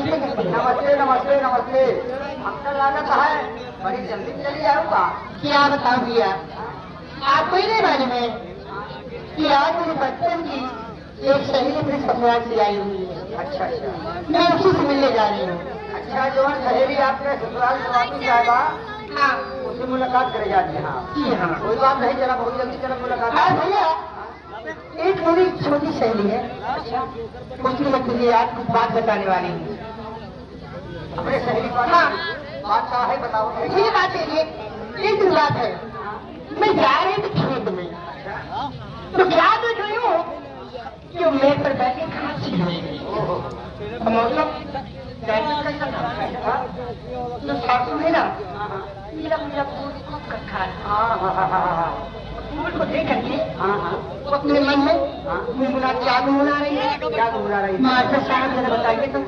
नमस्ते नमस्ते नमस्ते। आपका लागत है, बड़ी जल्दी चली आऊंगा। क्या बताऊं भैया, आपको ही नहीं मालूम है कि आज मेरे बचपन की एक सहेली अपने ससुराल से आई हुई है। अच्छा अच्छा। मैं उसी से मिलने जा रही हूँ। अच्छा, जो सहेली आपके ससुराल से वापस आएगा, हाँ उससे मुलाकात करे जाते हैं। हाँ जी हाँ। कोई बात नहीं, चला बहुत जल्दी चला मुलाकात। हाँ भैया, एक मेरी छोटी सहेली है, अच्छा, उसकी मैं तुझे आज कुछ बात बताने वाली हूँ। अपने सहेली पर हाँ। बात का है, बताओ। ये बात है, एक दिन बात है, मैं जा रही थी खेत में, तो क्या देख रही हूँ कि वो मेज पर बैठे खांसी हो गई। मौसम कैसा था, जो सासू है ना, मेरा मेरा पूरी को कखा फूल को देख करके वो अपने मन में गुनगुना क्या गुनगुना रही है, क्या घुरा रही है? मास्टर साहब जरा बताइए तो।